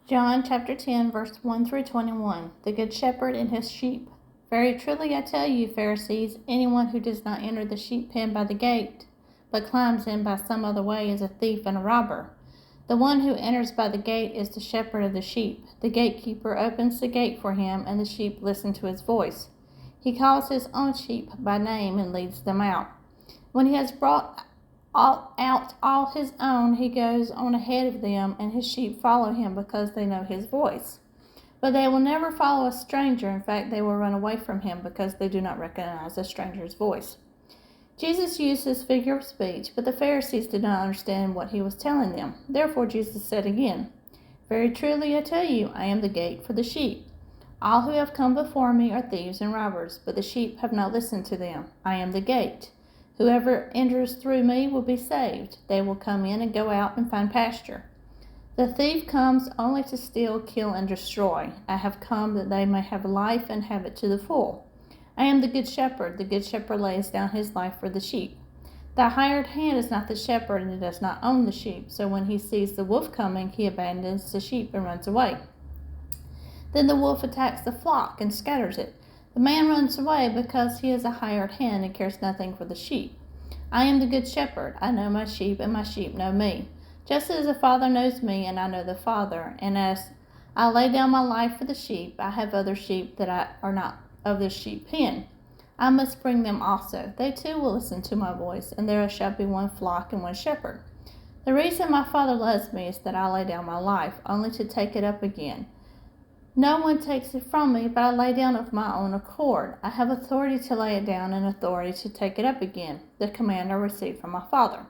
John chapter 10, verse 1 through 21. The Good Shepherd and his sheep. Very truly I tell you, Pharisees, anyone who does not enter the sheep pen by the gate, but climbs in by some other way, is a thief and a robber. The one who enters by the gate is the shepherd of the sheep. The gatekeeper opens the gate for him, and the sheep listen to his voice. He calls his own sheep by name and leads them out. When he has brought out all his own, he goes on ahead of them, and his sheep follow him because they know his voice. But they will never follow a stranger. In fact, they will run away from him because they do not recognize a stranger's voice. Jesus used this figure of speech, but the Pharisees did not understand what he was telling them. Therefore Jesus said again, Very truly I tell you, I am the gate for the sheep. All who have come before me are thieves and robbers, but the sheep have not listened to them. I am the gate. Whoever enters through me will be saved. They will come in and go out and find pasture. The thief comes only to steal, kill, and destroy. I have come that they may have life and have it to the full. I am the good shepherd. The good shepherd lays down his life for the sheep. The hired hand is not the shepherd and does not own the sheep. So when he sees the wolf coming, he abandons the sheep and runs away. Then the wolf attacks the flock and scatters it. The man runs away because he is a hired hand and cares nothing for the sheep. I am the good shepherd. I know my sheep, and my sheep know me. Just as the Father knows me, and I know the Father. And as I lay down my life for the sheep, I have other sheep that are not of this sheep pen. I must bring them also. They too will listen to my voice, and there shall be one flock and one shepherd. The reason my Father loves me is that I lay down my life, only to take it up again. No one takes it from me, but I lay down of my own accord. I have authority to lay it down and authority to take it up again. The command I received from my Father.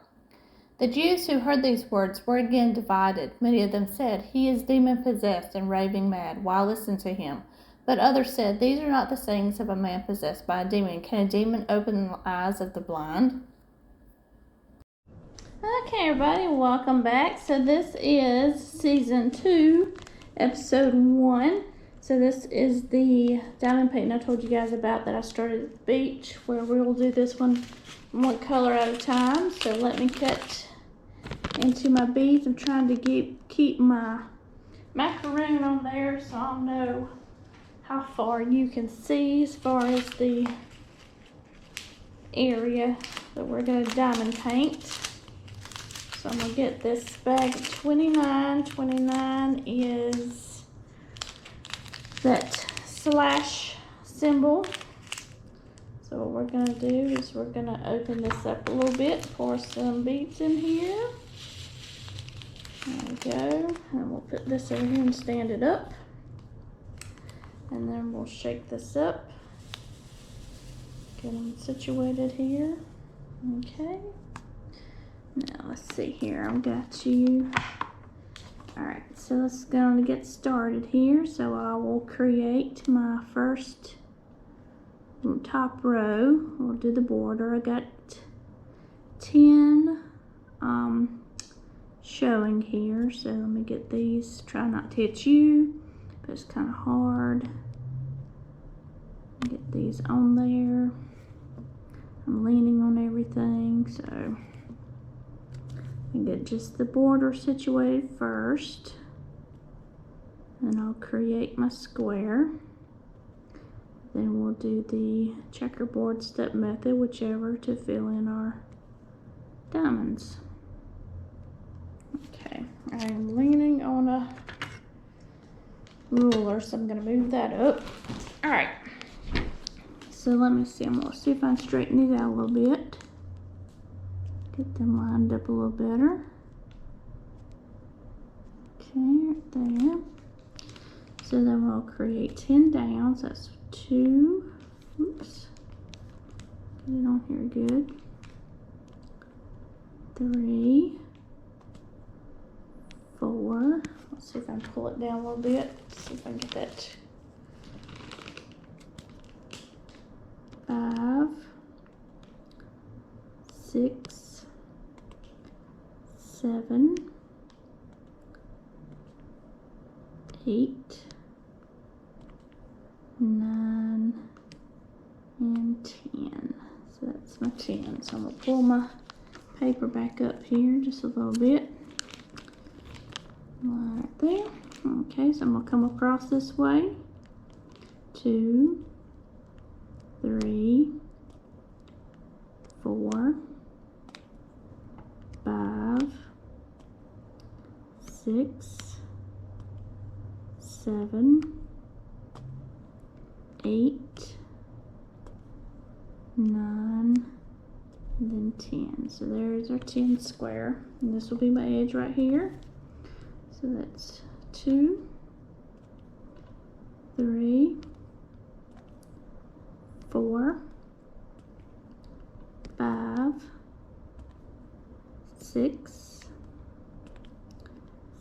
The Jews who heard these words were again divided. Many of them said, He is demon-possessed and raving mad. Why listen to him? But others said, These are not the sayings of a man possessed by a demon. Can a demon open the eyes of the blind? Okay, everybody, welcome back. So this is season 2. Episode 1. So this is the diamond painting I told you guys about that I started at the beach, where we will do this one color at a time. So let me cut into my beads. I'm trying to keep my macaroon on there so I'll know how far you can see as far as the area that we're going to diamond paint. So I'm going to get this bag of 29. 29 is that slash symbol. So what we're going to do is we're going to open this up a little bit, pour some beads in here. There we go. And we'll put this over here and stand it up. And then we'll shake this up. Get them situated here. Okay. Now let's see here, I've got you. Alright, so let's go on to get started here. So I will create my first top row. We'll do the border. I got 10 showing here. So let me get these. Try not to hit you, but it's kind of hard. Get these on there. I'm leaning on everything, so get just the border situated first, and I'll create my square. Then we'll do the checkerboard step method, whichever, to fill in our diamonds. Okay, I'm leaning on a ruler, so I'm going to move that up. Alright, so let me see. I'm going to see if I can straighten these out a little bit. Get them lined up a little better. Okay, right there. So then we'll create 10 down. So that's 2. Oops. Get it on here good. 3. 4. Let's see if I can pull it down a little bit. See if I can get that. 5. 6. 7, 8, 9, and 10. So that's my 10. So I'm going to pull my paper back up here just a little bit. Right there. Okay, so I'm going to come across this way. 2, 3, 4, 5, 6, 7, 8, 9, and then 10. So there's our 10 square. And this will be my edge right here. So that's 2, 3, 4, 5, 6,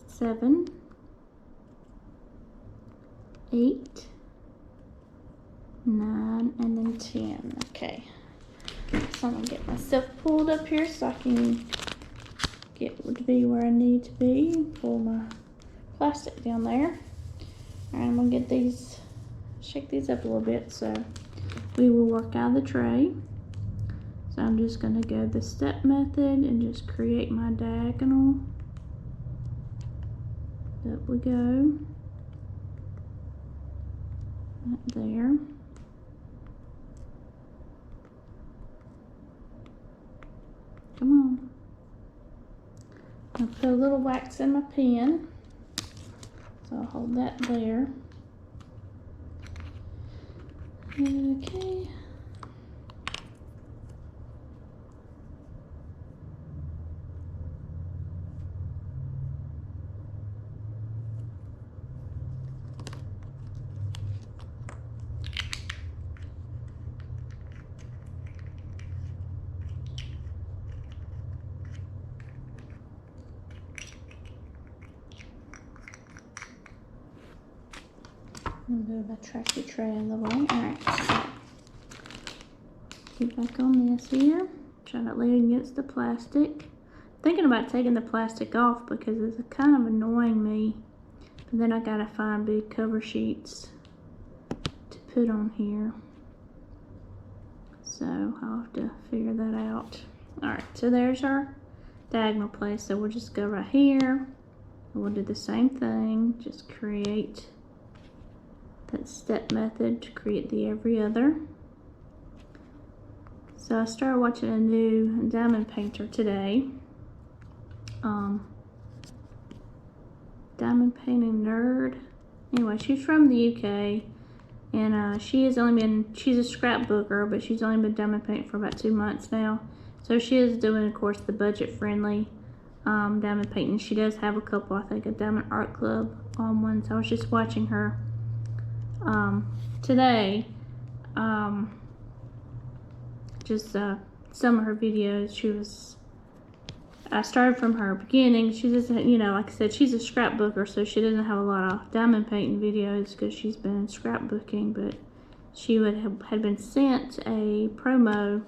7, 8, 9, and then 10. Okay. So I'm gonna get myself pulled up here so I can get to be where I need to be. Pull my plastic down there. Alright, I'm gonna get these, shake these up a little bit so we will work out of the tray. So I'm just gonna go the step method and just create my diagonal. Up we go. Right there. Come on. I'll put a little wax in my pen. So I'll hold that there. Okay. I'm gonna move my trashy tray out of the way. Alright, so get back on this here. Try not lay it against the plastic. Thinking about taking the plastic off because it's kind of annoying me. But then I gotta find big cover sheets to put on here. So I'll have to figure that out. Alright, so there's our diagonal place. So we'll just go right here. And we'll do the same thing. Just create that step method to create the every other. So I started watching a new diamond painter today. Diamond painting nerd. Anyway, she's from the UK, and she's a scrapbooker, but she's only been diamond painting for about 2 months now. So she is doing, of course, the budget-friendly diamond painting. She does have a couple, I think, a Diamond Art Club on one. So I was just watching her today. Some of her videos. I started from her beginning. She doesn't, like I said, she's a scrapbooker, so she doesn't have a lot of diamond painting videos because she's been scrapbooking, but she had been sent a promo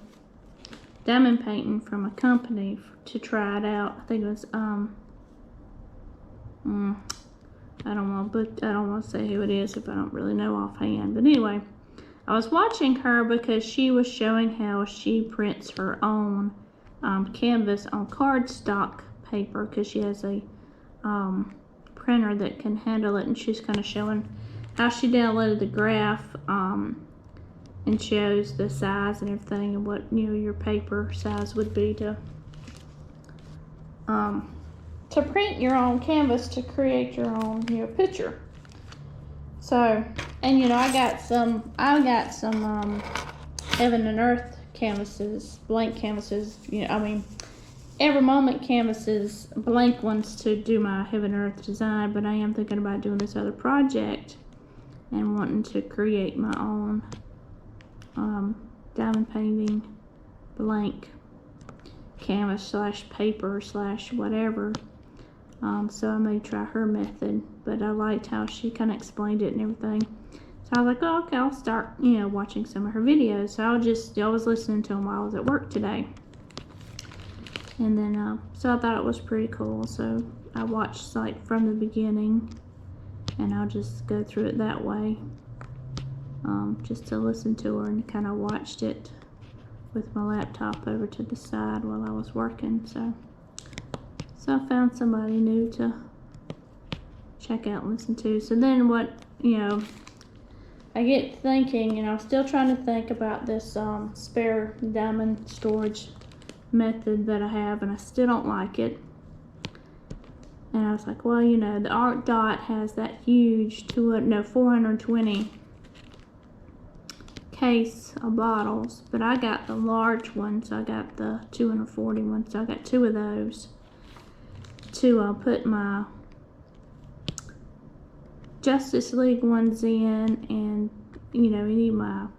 diamond painting from a company to try it out. I think it was, I don't want to say who it is if I don't really know offhand, but anyway, I was watching her because she was showing how she prints her own canvas on cardstock paper because she has a printer that can handle it, and she's kind of showing how she downloaded the graph and shows the size and everything and what your paper size would be to print your own canvas to create your own picture. So, and I got some Heaven and Earth canvases, blank canvases, every moment canvases, blank ones to do my Heaven and Earth design, but I am thinking about doing this other project and wanting to create my own diamond painting blank canvas / paper / whatever. So I may try her method, but I liked how she kind of explained it and everything. So I was like, oh, okay, I'll start, watching some of her videos. So I was listening to them while I was at work today. And then, so I thought it was pretty cool. So I watched like from the beginning, and I'll just go through it that way. Just to listen to her, and kind of watched it with my laptop over to the side while I was working. So I found somebody new to check out and listen to. So then what, you know, I get thinking, and I'm still trying to think about this spare diamond storage method that I have, and I still don't like it. And I was like, well, you know, the Art Dot has that huge 420 case of bottles, but I got the large one, so I got the 240 one, so I got 2 of those to put my Justice League ones in, and you know, any of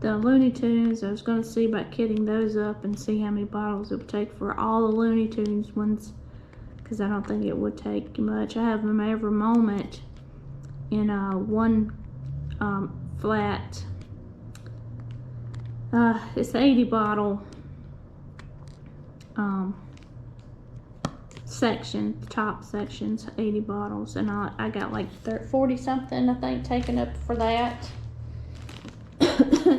the Looney Tunes. I was going to see about kitting those up and see how many bottles it would take for all the Looney Tunes ones, because I don't think it would take much. I have them every moment in one flat. It's 80 bottle section, the top section's 80 bottles, and I got like 40 something I think taken up for that.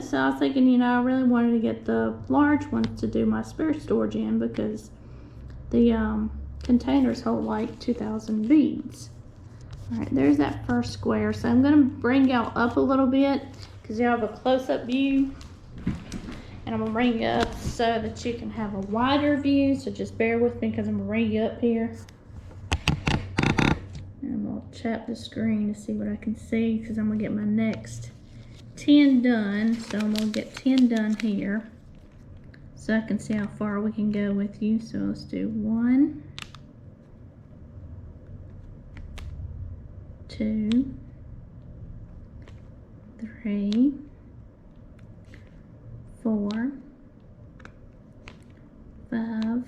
So I was thinking, you know, I really wanted to get the large ones to do my spare storage in, because the containers hold like 2,000 beads. Alright, there's that first square. So I'm going to bring y'all up a little bit because you have a close-up view. And I'm going to bring you up so that you can have a wider view. So just bear with me because I'm going to bring you up here. And I'm going to tap the screen to see what I can see, because I'm going to get my next 10 done. So I'm going to get 10 done here, so I can see how far we can go with you. So let's do 1, 2, 3, 4, 5,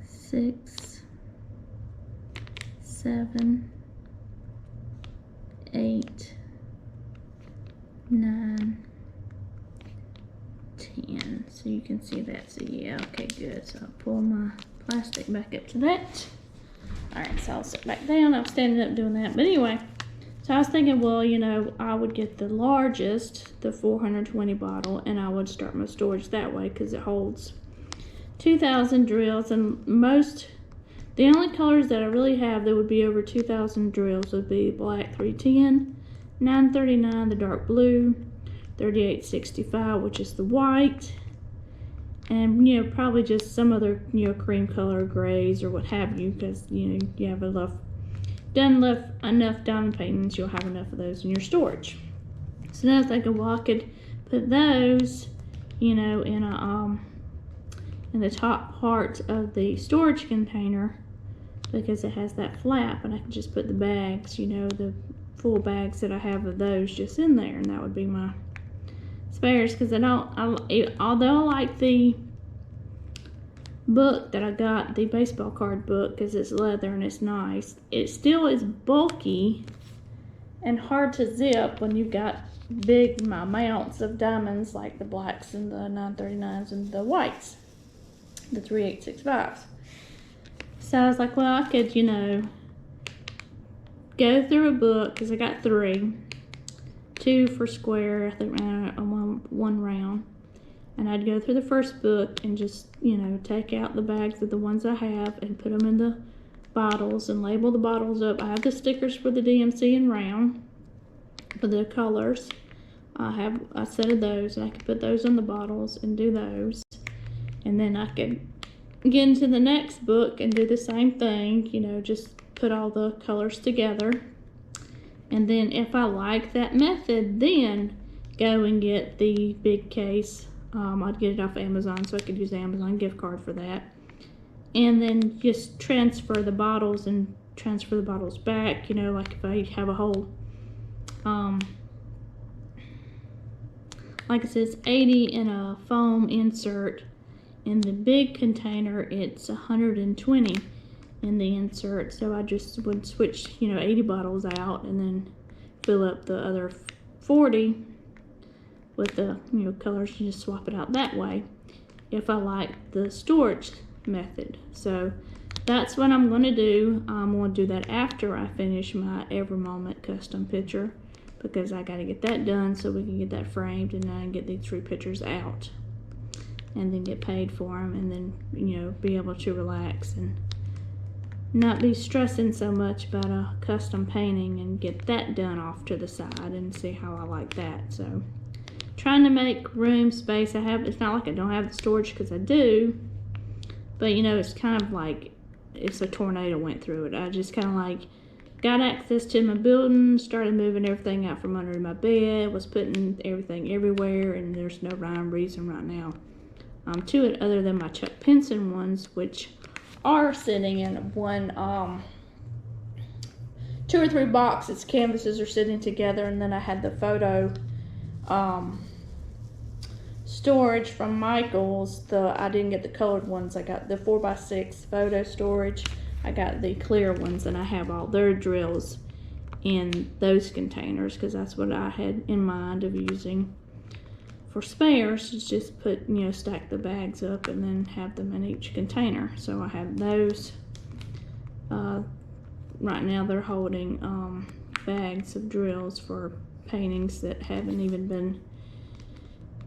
6, 7, 8, 9, 10. So you can see that. So yeah, okay, good. So I'll pull my plastic back up to that. Alright, so I'll sit back down. I'm standing up doing that. But anyway, so I was thinking, well, you know, I would get the largest, the 420 bottle, and I would start my storage that way because it holds 2,000 drills. And the only colors that I really have that would be over 2,000 drills would be black 310, 939, the dark blue, 3865, which is the white, and you know, probably just some other, you know, cream color, grays or what have you, because you know, you have enough diamond paintings, you'll have enough of those in your storage. So then I was thinking, well, I could put those, you know, in the top part of the storage container, because it has that flap, and I can just put the bags, you know, the full bags that I have of those just in there, and that would be my spares. Because although I like the book that I got, the baseball card book, because it's leather and it's nice, it still is bulky and hard to zip when you've got big amounts of diamonds like the blacks and the 939s and the whites, the 3865s. So I was like, well, I could, you know, go through a book, because I got 3, 2 for square, I think, one round. And I'd go through the first book and just, you know, take out the bags of the ones I have and put them in the bottles and label the bottles up. I have the stickers for the DMC and round for the colors. I have a set of those, and I could put those in the bottles and do those. And then I could get into the next book and do the same thing, you know, just put all the colors together. And then if I like that method, then go and get the big case. I'd get it off Amazon, so I could use the Amazon gift card for that. And then just transfer the bottles and transfer the bottles back, you know, like if I have a whole, like it says 80 in a foam insert. In the big container, it's 120 in the insert. So I just would switch, you know, 80 bottles out and then fill up the other 40 with the, you know, colors. You just swap it out that way if I like the storage method. So that's what I'm going to do. I'm going to do that after I finish my Every Moment custom picture, because I got to get that done so we can get that framed and then I can get these 3 pictures out. and then get paid for them, and then, you know, be able to relax and not be stressing so much about a custom painting, and get that done off to the side and see how I like that. So trying to make room space. It's not like I don't have the storage, because I do, but you know, it's kind of like if a tornado went through it. I just kind of like got access to my building, started moving everything out from under my bed, was putting everything everywhere, and there's no rhyme or reason right now to it other than my Chuck Pinson ones, which are sitting in one 2 or 3 boxes. Canvases are sitting together, and then I had the photo storage from Michael's. I didn't get the colored ones. I got the 4x6 photo storage. I got the clear ones, and I have all their drills in those containers, because that's what I had in mind of using for spares. Is just put, you know, stack the bags up and then have them in each container. So I have those. Right now they're holding bags of drills for paintings that haven't even been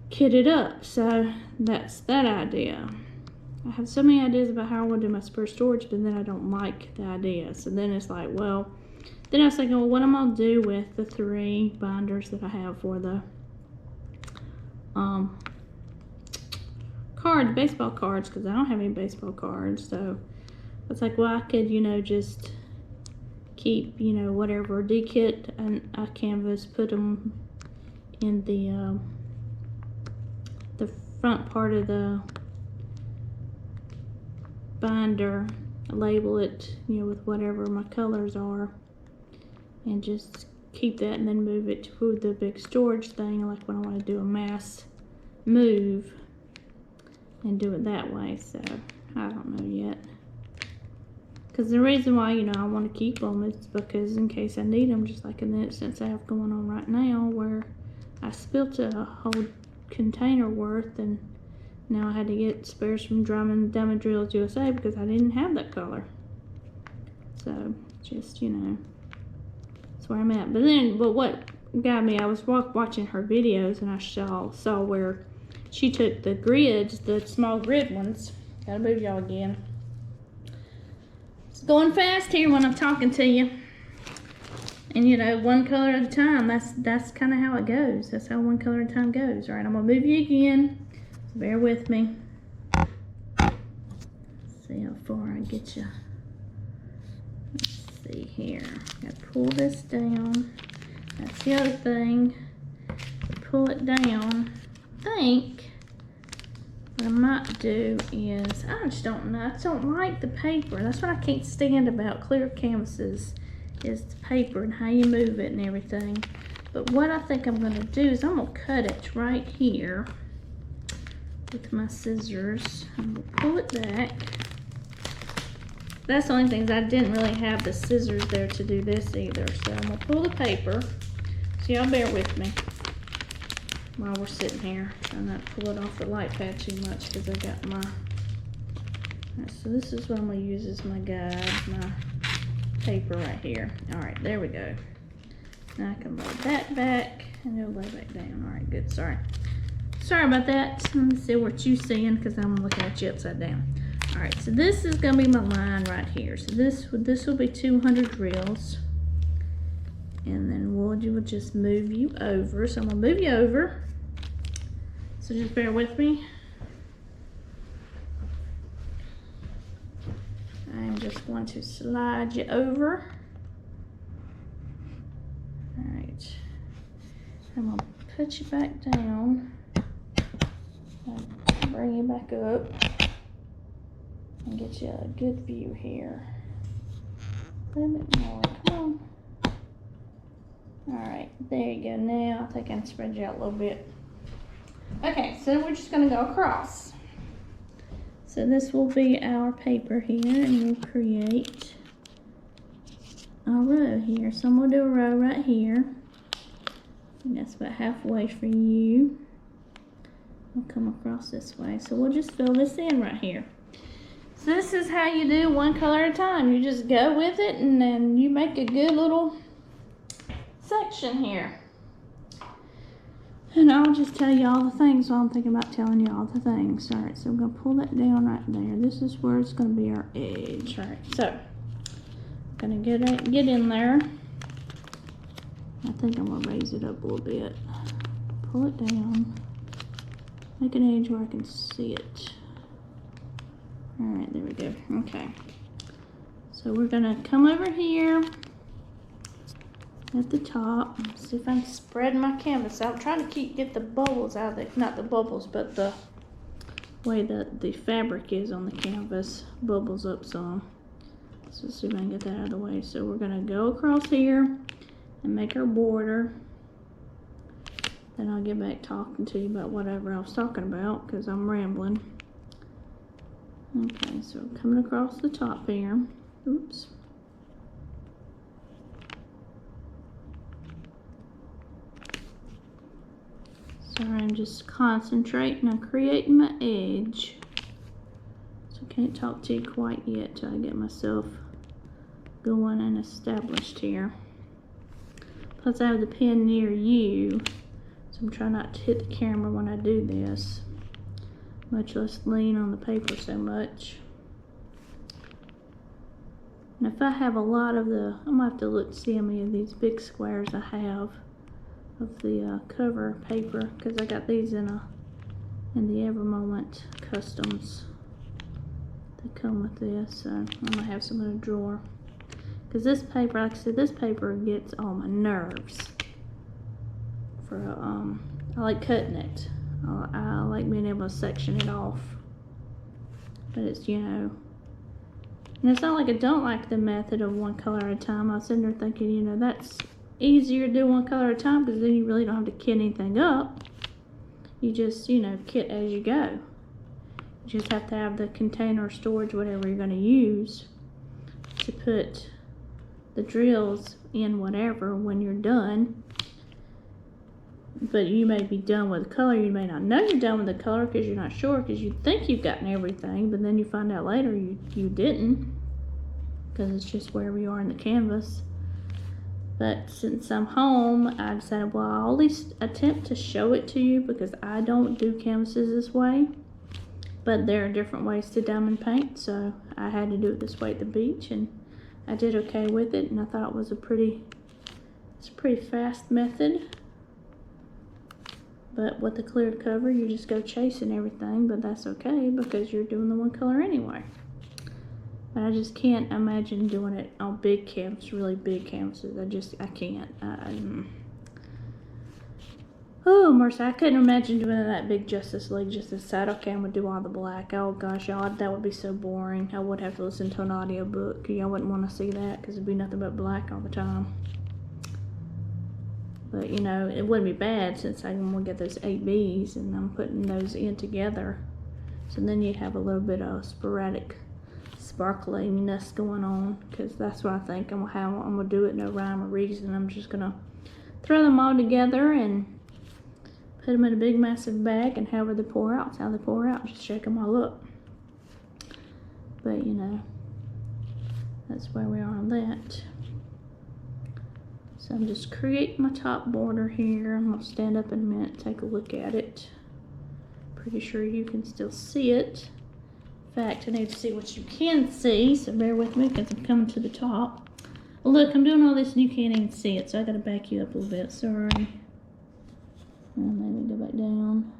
kitted up. So that's that idea. I have so many ideas about how I want to do my spare storage, but then I don't like the idea. So then it's like, well, then I was thinking, well, what am I going to do with the 3 binders that I have for the baseball cards, because I don't have any baseball cards. So it's like, well, I could, you know, just keep, you know, whatever, dekit and a canvas, put them in the front part of the binder, label it, you know, with whatever my colors are, and just keep that, and then move it to the big storage thing, like when I want to do a mass move, and do it that way. So I don't know yet, because the reason why, you know, I want to keep them is because in case I need them, just like in the instance I have going on right now, where I spilt a whole container worth, and now I had to get spares from Diamond Drills USA because I didn't have that color. So just, you know, that's where I'm at. But what got me, I was watching her videos, and I saw where she took the grids, the small grid ones. Gotta move y'all again. It's going fast here when I'm talking to you. And you know, one color at a time. That's kind of how it goes. That's how one color at a time goes. All right, I'm gonna move you again. So bear with me. Let's see how far I get you. Let's see here. Gotta pull this down. That's the other thing. Pull it down. I think what I might do is, I just don't know. I just don't like the paper. That's what I can't stand about clear canvases, is the paper and how you move it and everything. But what I think I'm going to do is I'm going to cut it right here with my scissors. I'm going to pull it back. That's the only thing, is I didn't really have the scissors there to do this either. So I'm going to pull the paper. So y'all bear with me while we're sitting here. Trying not to pull it off the light pad too much, because I got my... Right, so this is what I'm going to use as my guide, my paper right here. Alright, there we go. Now I can lay that back, and it'll lay back down. Alright, good. Sorry about that. Let me see what you're seeing, because I'm looking at you upside down. Alright, so this is going to be my line right here. So this will be 200 drills. And then we'll just move you over. So I'm going to move you over. So just bear with me. I'm just going to slide you over. Alright. I'm going to put you back down. I'll bring you back up. And get you a good view here. A little bit more. Come on. Alright, there you go. Now I think I can spread you out a little bit. Okay, so we're just going to go across. So this will be our paper here, and we'll create a row here. So I'm going to do a row right here. And that's about halfway for you. We'll come across this way. So we'll just fill this in right here. So this is how you do one color at a time. You just go with it, and then you make a good little section here. And I'll just tell you all the things while I'm thinking about telling you all the things. Alright, so I'm going to pull that down right there. This is where it's going to be our edge. Alright, so I'm going to get in there. I think I'm going to raise it up a little bit. Pull it down. Make an edge where I can see it. Alright, there we go. Okay. So we're going to come over here at the top. See if I can spread my canvas out. I'm trying to get the bubbles out of it. Not the bubbles, but the way that the fabric is on the canvas bubbles up some. So let's see if I can get that out of the way. So we're going to go across here and make our border. Then I'll get back talking to you about whatever I was talking about because I'm rambling. Okay, so coming across the top here. Oops. Sorry, I'm just concentrating on creating my edge. So I can't talk to you quite yet till I get myself going and established here. Plus I have the pen near you, so I'm trying not to hit the camera when I do this, much less lean on the paper so much. And if I have a lot of the, I'm gonna have to look to see how many of these big squares I have of the cover paper, because I got these in the Every Moment Customs that come with this. So I'm gonna have some in a drawer, because this paper, like I said, this paper gets on my nerves. I like cutting it. I like being able to section it off, but it's, you know, and it's not like I don't like the method of one color at a time. I was sitting there thinking, you know, that's easier to do one color at a time because then you really don't have to kit anything up. You just, you know, kit as you go. You just have to have the container storage, whatever you're going to use, to put the drills in whatever when you're done. But you may be done with the color. You may not know you're done with the color because you're not sure, because you think you've gotten everything, but then you find out later you didn't, because it's just wherever you are in the canvas. But since I'm home, I decided, well, I'll at least attempt to show it to you, because I don't do canvases this way. But there are different ways to diamond paint, so I had to do it this way at the beach, and I did okay with it, and I thought it was it's a pretty fast method. But with the cleared cover, you just go chasing everything, but that's okay because you're doing the one color anyway. But I just can't imagine doing it on big canvases, really big canvases. I can't. Oh, mercy, I couldn't imagine doing that big Justice League just to decide, okay, I'm going to do all the black. Oh, gosh, y'all, that would be so boring. I would have to listen to an audiobook. Y'all wouldn't want to see that because it'd be nothing but black all the time. But, you know, it wouldn't be bad since I'm going to get those 8Bs and I'm putting those in together. So then you'd have a little bit of sporadic sparkliness going on, because that's what I think I'm going to do it, no rhyme or reason. I'm just going to throw them all together and put them in a big massive bag, and however they pour out, it's how they pour out. Just shake them all up. But, you know, that's where we are on that. So I'm just creating my top border here. I'm going to stand up in a minute and take a look at it. Pretty sure you can still see it. In fact, I need to see what you can see, so bear with me because I'm coming to the top. Well, look, I'm doing all this and you can't even see it, so I got to back you up a little bit. Sorry. And maybe go back down.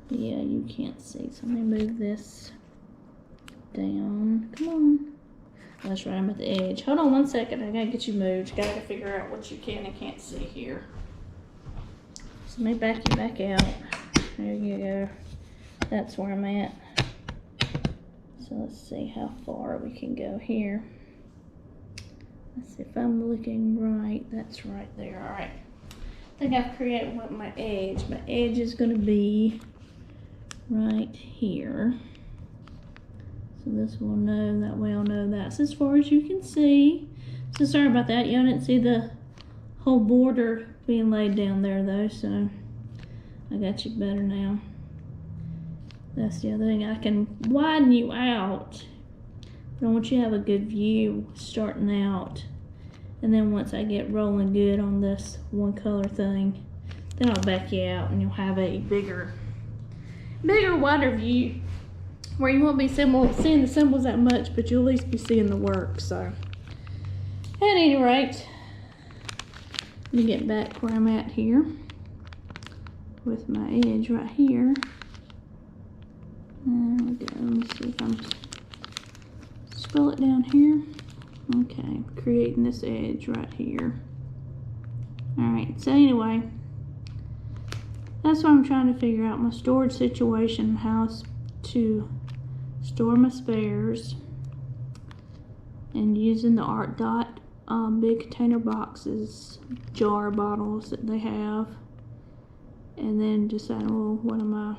Yeah, you can't see, so let me move this down. Come on. That's right, I'm at the edge. Hold on one second, I gotta get you moved. Gotta figure out what you can and can't see here. So let me back you back out. There you go. That's where I'm at. So let's see how far we can go here. Let's see if I'm looking right. That's right there. All right. I think I've created what my edge. My edge is gonna be right here. So this will know, that way I'll know that's as far as you can see. So sorry about that, y'all didn't see the whole border being laid down there though, so I got you better now. That's the other thing, I can widen you out, but I want you to have a good view starting out. And then once I get rolling good on this one color thing, then I'll back you out and you'll have a bigger, wider view where you won't be seeing the symbols that much, but you'll at least be seeing the work. So at any rate, let me get back where I'm at here with my edge right here. There we go. Let me see if I'm scroll it down here. Okay, creating this edge right here. Alright, so anyway, that's what I'm trying to figure out, my storage situation, how to store my spares, and using the Art Dot big container boxes, jar bottles that they have, and then decide, well, what am I,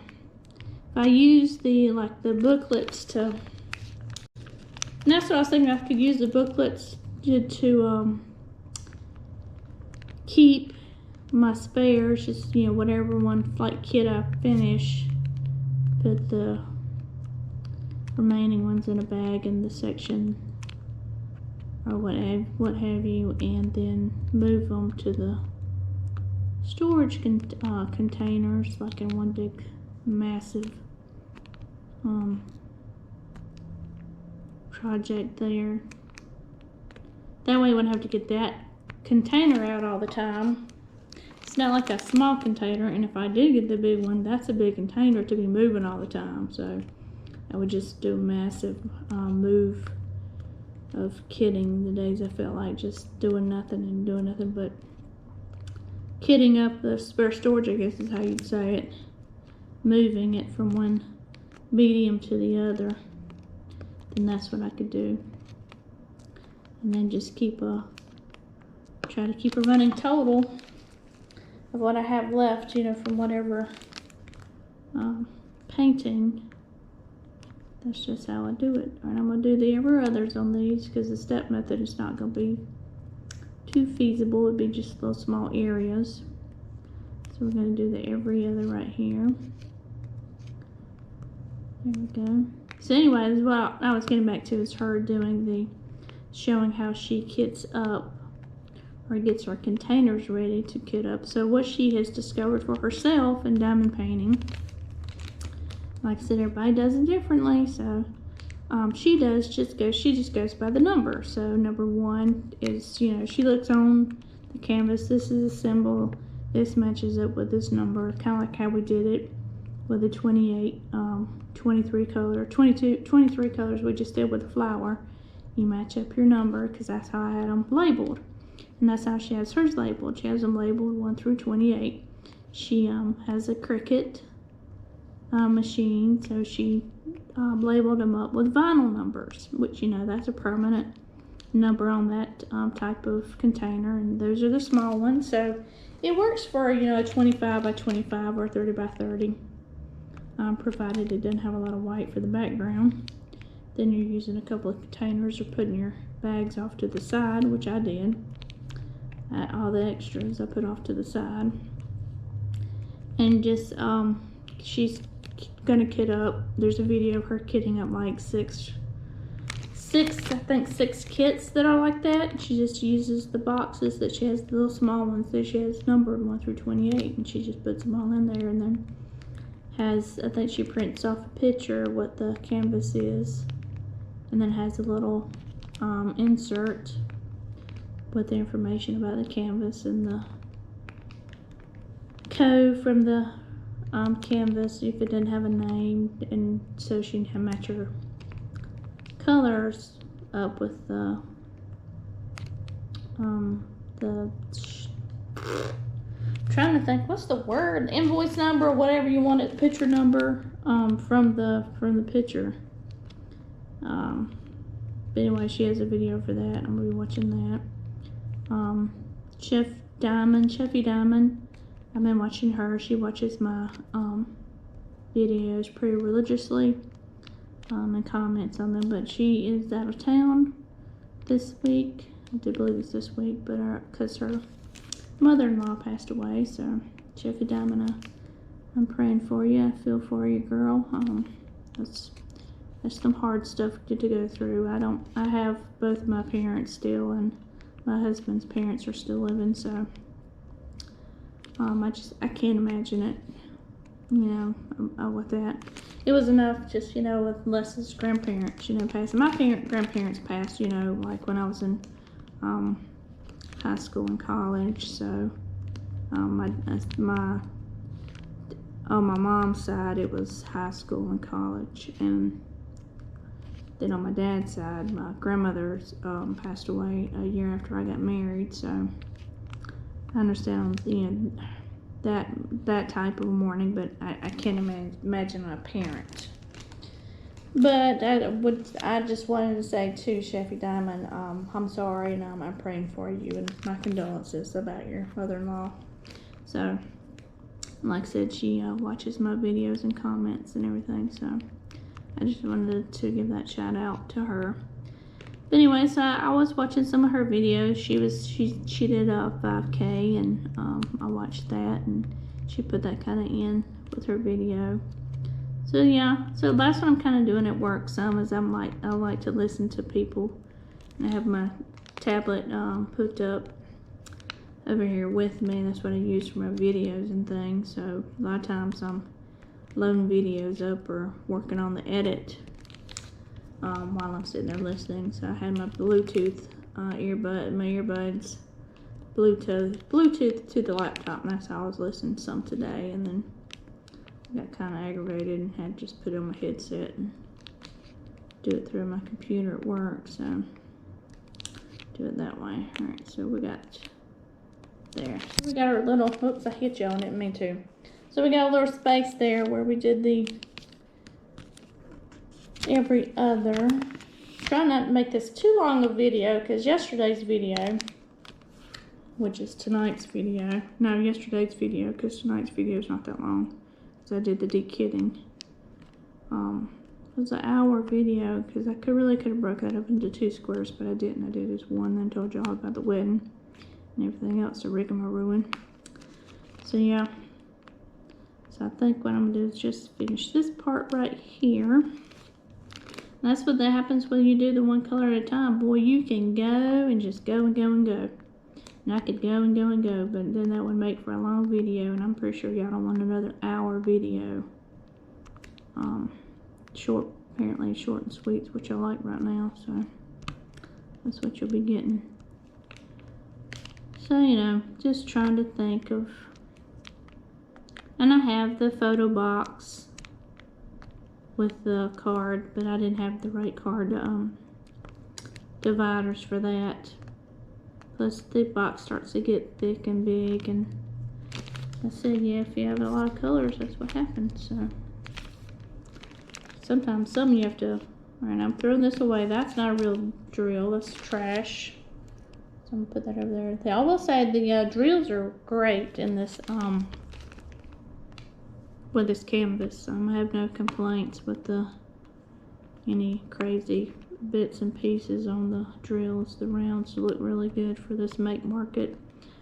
if I use the booklets to, and that's what I was thinking, I could use the booklets to keep my spares, just, you know, whatever one kit I finish, put the remaining ones in a bag in the section or what have you, and then move them to the storage containers, like in one big massive project there. That way I wouldn't have to get that container out all the time. It's not like a small container, and if I did get the big one, that's a big container to be moving all the time. So I would just do a massive move of kitting the days I felt like just doing nothing but kitting up the spare storage, I guess is how you'd say it, moving it from one medium to the other. Then that's what I could do, and then just try to keep a running total of what I have left, you know, from whatever painting. That's just how I do it. Alright, I'm going to do the ever others on these because the step method is not going to be too feasible. It'd be just little small areas. So we're going to do the every other right here. There we go. So anyway, this is what I was getting back to, is her doing showing how she kits up, or gets her containers ready to kit up. So what she has discovered for herself in diamond painting, like I said, everybody does it differently. So she just goes by the number. So number 1 is, you know, she looks on the canvas, this is a symbol, this matches up with this number, kind of like how we did it with the 23 colors we just did with the flower. You match up your number, because that's how I had them labeled, and that's how she has hers labeled. She has them labeled 1 through 28. She has a Cricut machine, so she labeled them up with vinyl numbers, which, you know, that's a permanent number on that type of container, and those are the small ones. So it works for, you know, a 25 by 25 or 30 by 30, provided it doesn't have a lot of white for the background. Then you're using a couple of containers or putting your bags off to the side, which I did. All the extras I put off to the side, and just she's gonna kit up. There's a video of her kitting up like six kits that are like that. She just uses the boxes that she has, the little small ones that she has numbered 1 through 28, and she just puts them all in there, and then has, I think she prints off a picture of what the canvas is, and then has a little insert with the information about the canvas and the code from the canvas if it didn't have a name, and so she can match her colors up with the trying to think, what's the word, invoice number or whatever you want it, picture number from the picture. But anyway, she has a video for that. I'm gonna be watching that. Chefy Diamond, I've been watching her. She watches my videos pretty religiously and comments on them, but she is out of town this week. I do believe it's this week, but because her mother-in-law passed away. So Chefy Diamond, I'm praying for you. I feel for you, girl. That's some hard stuff to go through. I have both my parents still, and my husband's parents are still living, so I can't imagine it, you know, with that. It was enough just, you know, with Les's grandparents, you know, passing. My grandparents passed, you know, like when I was in high school and college. So on my mom's side, it was high school and college, and then on my dad's side, my grandmother passed away a year after I got married. So I understand, you know, that type of mourning, but I can't imagine a parent. But I just wanted to say to Chefy Diamond, I'm sorry, and I'm praying for you, and my condolences about your mother-in-law. So, like I said, she watches my videos and comments and everything, so I just wanted to give that shout out to her. But anyway, so I was watching some of her videos. She did a 5K, and I watched that, and she put that kind of in with her video. So yeah, so that's what I'm kind of doing at work some, is I like to listen to people. And I have my tablet hooked up over here with me. That's what I use for my videos and things. So a lot of times I'm loading videos up or working on the edit while I'm sitting there listening. So I had my Bluetooth my earbuds, Bluetooth to the laptop, and that's how I was listening some today. And then I got kind of aggravated and had to just put on my headset and do it through my computer at work. So do it that way. All right, so we got there. So we got our little, oops, I hit y'all, I didn't mean to. So we got a little space there where we did the every other. Try not to make this too long a video, because yesterday's video, which is tonight's video, no, yesterday's video, because tonight's video is not that long, because I did the de-kitting. It was an hour video, because I really could have broke that up into 2 squares, but I didn't. I did just one, then told y'all about the wedding and everything else, the rigmarole. So yeah, so I think what I'm gonna do is just finish this part right here. And that's what happens when you do the one color at a time. Boy, you can go and just go and go and go. And I could go and go and go, but then that would make for a long video, and I'm pretty sure y'all don't want another hour video. Short, apparently short and sweet is what y'all like right now, so that's what you'll be getting. So, you know, just trying to think of, and I have the photo box with the card, but I didn't have the right card dividers for that. Plus the box starts to get thick and big, and I said, yeah, if you have a lot of colors, that's what happens. So sometimes some you have to, alright, I'm throwing this away. That's not a real drill, that's trash. So I'm gonna put that over there. I will say the drills are great in this, with this canvas. I have no complaints with any crazy bits and pieces on the drills. The rounds look really good for this make market.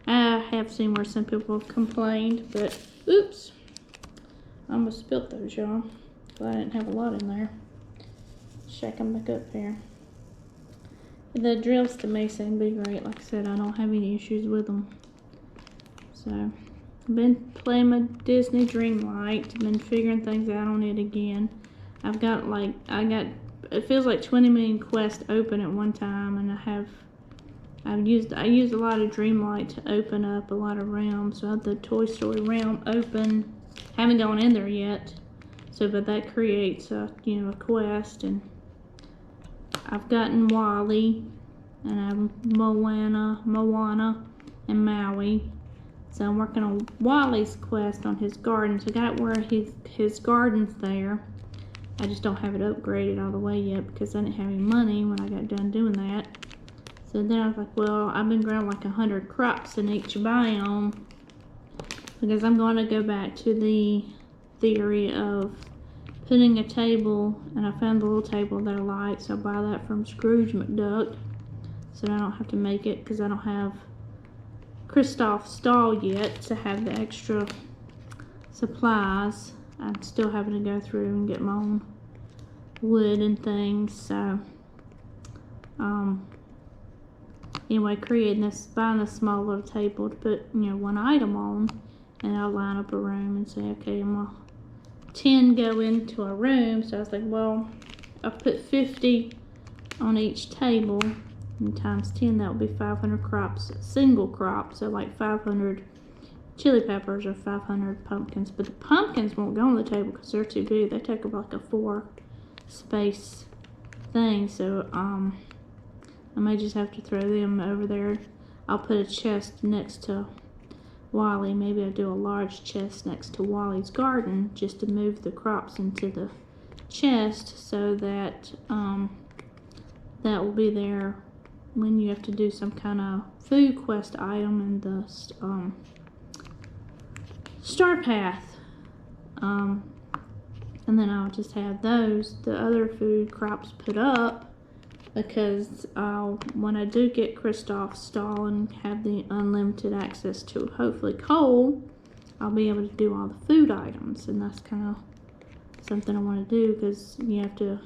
I have seen where some people have complained, but oops, I almost spilt those, y'all. Glad I didn't have a lot in there. Shake them back up here. The drills to me seem to be great. Like I said, I don't have any issues with them. So I've been playing my Disney Dreamlight, been figuring things out on it again. I've got like, it feels like 20 million quests open at one time, and I used a lot of Dreamlight to open up a lot of realms. So I have the Toy Story realm open. Haven't gone in there yet. So, but that creates a quest, and I've gotten Wally, and I have Moana, and Maui. So I'm working on Wally's quest on his garden. So I got where his garden's there. I just don't have it upgraded all the way yet because I didn't have any money when I got done doing that. So then I was like, well, I've been growing like 100 crops in each biome, because I'm going to go back to the theory of putting a table, and I found the little table that I like, so I buy that from Scrooge McDuck, so I don't have to make it, because I don't have Kristoff's stall yet to have the extra supplies. I'm still having to go through and get my own wood and things. So anyway, buying this small little table to put one item on, and I'll line up a room and say, okay, 10 go into a room. So I was like, well, I'll put 50 on each table, and times 10, that would be 500 crops, single crop. So like 500 chili peppers or 500 pumpkins. But the pumpkins won't go on the table because they're too big. They take up like a 4 space thing. So I may just have to throw them over there. I'll put a chest next to Wally. Maybe I'll do a large chest next to Wally's garden just to move the crops into the chest, so that that will be there when you have to do some kind of food quest item in the star path. And then I'll just have the other food crops put up, because when I do get Kristoff's stall and have the unlimited access to hopefully coal, I'll be able to do all the food items. And that's kind of something I want to do, because you have to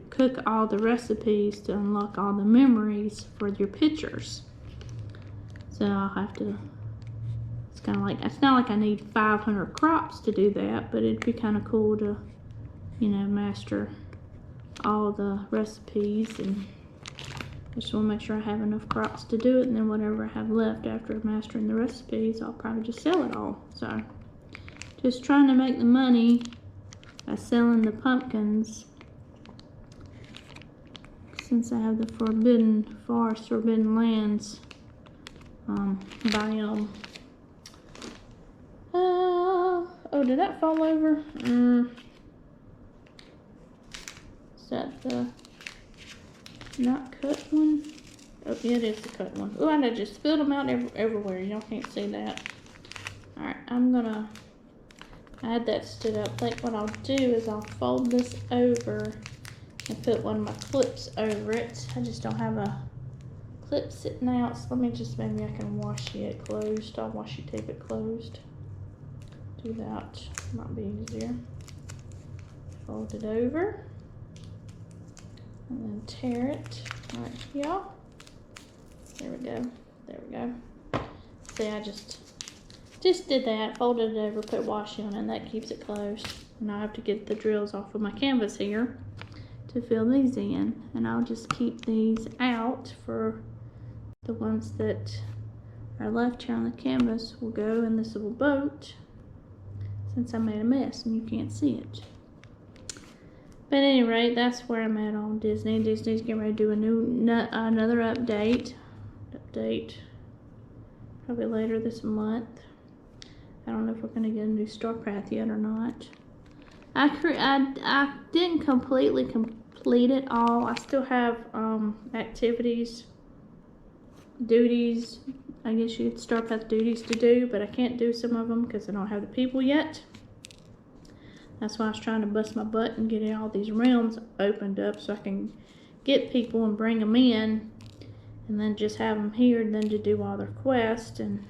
cook all the recipes to unlock all the memories for your pictures. So I'll have to, it's kind of like, it's not like I need 500 crops to do that, but it'd be kind of cool to, you know, master all the recipes. And I just want to make sure I have enough crops to do it, and then whatever I have left after mastering the recipes, I'll probably just sell it all. So just trying to make the money by selling the pumpkins, since I have the Forbidden Forest, Forbidden Lands biome. Oh, did that fall over? Is that the not cut one? Oh, yeah, it is the cut one. Oh, I just spilled them out everywhere. Y'all can't see that. Alright, I'm gonna add that stood up. I think what I'll do is I'll fold this over and put one of my clips over it. I just don't have a clip sitting out, so let me just, maybe I can washi it closed. I'll washi tape it closed. Do that, might be easier. Fold it over and then tear it right here. There we go. There we go. See, I just did that, folded it over, put washi on it, and that keeps it closed. And I have to get the drills off of my canvas here to fill these in, and I'll just keep these out for the ones that are left here on the canvas. Will go in this little boat, since I made a mess and you can't see it. But at any rate, that's where I'm at on Disney. Disney's getting ready to do another update probably later this month. I don't know if we're going to get a new Star Path yet or not. I didn't completely complete it all. I still have activities, duties, I guess you could Star Path duties to do, but I can't do some of them because I don't have the people yet. That's why I was trying to bust my butt and get all these realms opened up so I can get people and bring them in, and then just have them here and then to do all their quests. And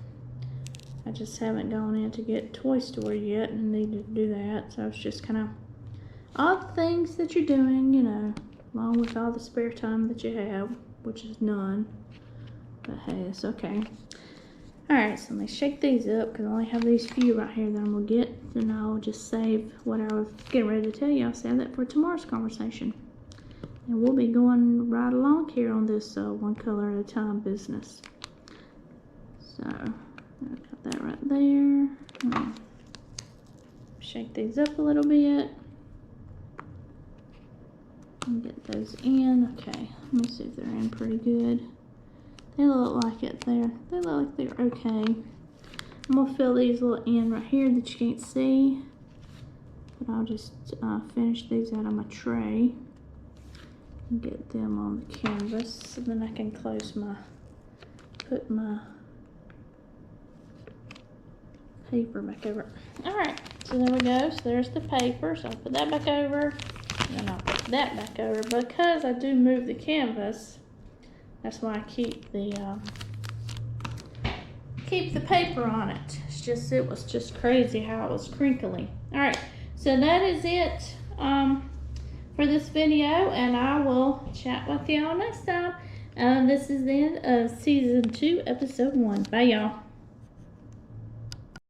I just haven't gone in to get Toy Story yet and needed to do that. So it's just kind of all the things that you're doing, you know, along with all the spare time that you have, which is none. But hey, it's okay. Alright, so let me shake these up because I only have these few right here that I'm going to get. Then I'll just save what I was getting ready to tell you. I'll save that for tomorrow's conversation. And we'll be going right along here on this one color at a time business. So, I'll put that right there. Shake these up a little bit. And get those in. Okay, let me see if they're in pretty good. They look like it there. They look like they're okay. I'm going to fill these little in right here that you can't see. But I'll just finish these out on my tray. And get them on the canvas. So then I can close put my paper back over. Alright, so there we go. So there's the paper. So I'll put that back over. And then I'll put that back over. Because I do move the canvas, that's why I keep the paper on it. It was just crazy how it was crinkly. Alright, so that is it for this video, and I will chat with y'all next time. This is the end of season 2, episode 1. Bye, y'all.